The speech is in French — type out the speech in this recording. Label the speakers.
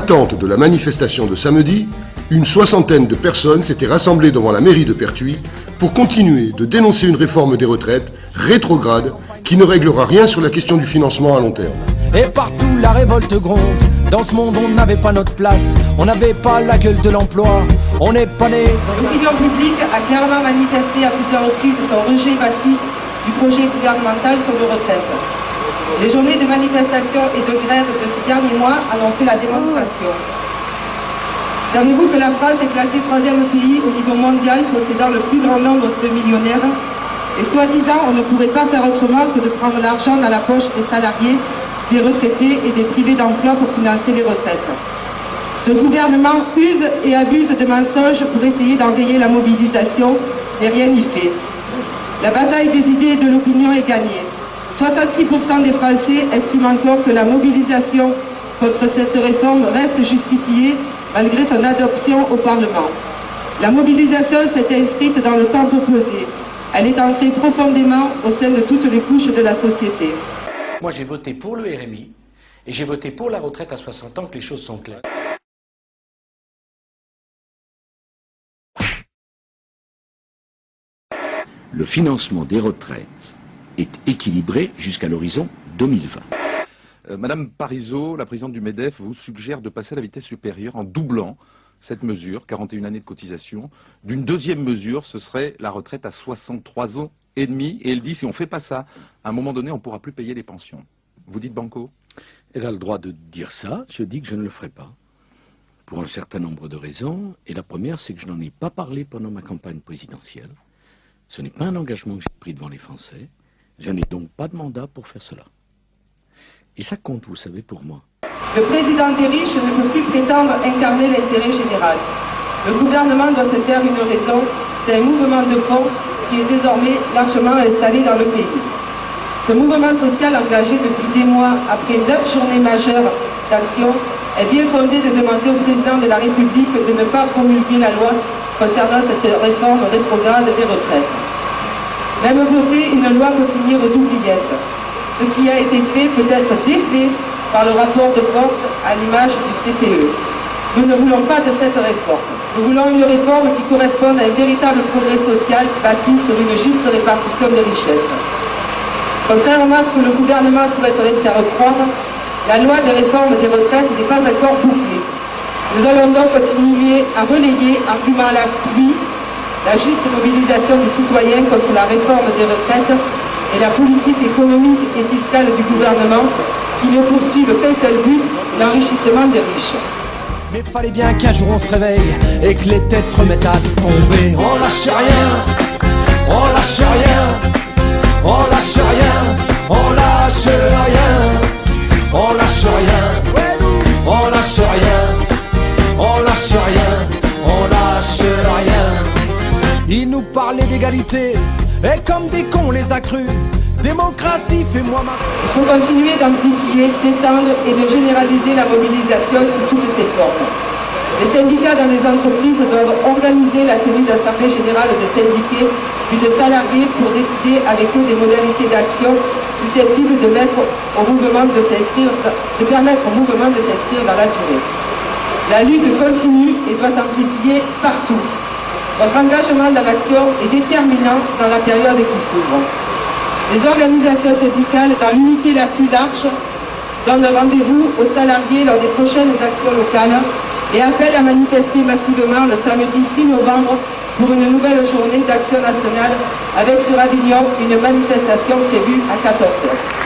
Speaker 1: l'attente de la manifestation de samedi, une soixantaine de personnes s'étaient rassemblées devant la mairie de Pertuis pour continuer de dénoncer une réforme des retraites rétrograde qui ne réglera rien sur la question du financement à long terme.
Speaker 2: Et partout la révolte gronde. Dans ce monde on n'avait pas notre place, on n'avait pas la gueule de l'emploi, on n'est pas né.
Speaker 3: L'opinion publique a clairement manifesté à plusieurs reprises son rejet massif du projet gouvernemental sur les retraites. Les journées de manifestation et de grève de ces derniers mois en ont fait la démonstration. Savez-vous que la France est classée 3e pays au niveau mondial possédant le plus grand nombre de millionnaires? Et soi-disant, on ne pourrait pas faire autrement que de prendre l'argent dans la poche des salariés, des retraités et des privés d'emploi pour financer les retraites. Ce gouvernement use et abuse de mensonges pour essayer d'enrayer la mobilisation, mais rien n'y fait. La bataille des idées et de l'opinion est gagnée. 66% des Français estiment encore que la mobilisation contre cette réforme reste justifiée malgré son adoption au Parlement. La mobilisation s'est inscrite dans le temps proposé. Elle est ancrée profondément au sein de toutes les couches de la société.
Speaker 4: Moi j'ai voté pour le RMI et j'ai voté pour la retraite à 60 ans, que les choses sont claires.
Speaker 5: Le financement des retraites est équilibré jusqu'à l'horizon 2020.
Speaker 6: Madame Parisot, la présidente du MEDEF, vous suggère de passer à la vitesse supérieure en doublant cette mesure, 41 années de cotisation, d'une deuxième mesure, ce serait la retraite à 63 ans et demi, et elle dit si on ne fait pas ça, à un moment donné, on ne pourra plus payer les pensions. Vous dites banco?
Speaker 5: Elle a le droit de dire ça, je dis que je ne le ferai pas. Pour un certain nombre de raisons, et la première, c'est que je n'en ai pas parlé pendant ma campagne présidentielle. Ce n'est pas un engagement que j'ai pris devant les Français. Je n'ai donc pas de mandat pour faire cela. Et ça compte, vous savez, pour moi.
Speaker 3: Le président des riches ne peut plus prétendre incarner l'intérêt général. Le gouvernement doit se faire une raison, c'est un mouvement de fond qui est désormais largement installé dans le pays. Ce mouvement social engagé depuis des mois, après 9 journées majeures d'action, est bien fondé de demander au président de la République de ne pas promulguer la loi concernant cette réforme rétrograde des retraites. Même voter une loi peut finir aux oubliettes. Ce qui a été fait peut être défait par le rapport de force à l'image du CPE. Nous ne voulons pas de cette réforme. Nous voulons une réforme qui corresponde à un véritable progrès social bâti sur une juste répartition des richesses. Contrairement à ce que le gouvernement souhaiterait faire croire, la loi de réforme des retraites n'est pas encore bouclée. Nous allons donc continuer à relayer, argument à l'appui, la juste mobilisation des citoyens contre la réforme des retraites et la politique économique et fiscale du gouvernement qui ne poursuivent qu'un seul but, l'enrichissement des riches.
Speaker 2: Mais fallait bien qu'un jour on se réveille et que les têtes se remettent à tomber. On lâche rien, on lâche rien, on lâche rien, on lâche rien, on lâche rien, on lâche rien, on lâche rien, on lâche rien. Ils nous parlaient d'égalité et comme des cons on les a crus. Démocratie, fais-moi ma...
Speaker 3: Il faut continuer d'amplifier, d'étendre et de généraliser la mobilisation sous toutes ses formes. Les syndicats dans les entreprises doivent organiser la tenue d'assemblée générale de syndiqués puis de salariés pour décider avec eux des modalités d'action susceptibles de permettre au mouvement de s'inscrire dans la durée. La lutte continue et doit s'amplifier partout. Votre engagement dans l'action est déterminant dans la période qui s'ouvre. Les organisations syndicales, dans l'unité la plus large, donnent rendez-vous aux salariés lors des prochaines actions locales et appellent à manifester massivement le samedi 6 novembre pour une nouvelle journée d'action nationale avec sur Avignon une manifestation prévue à 14h.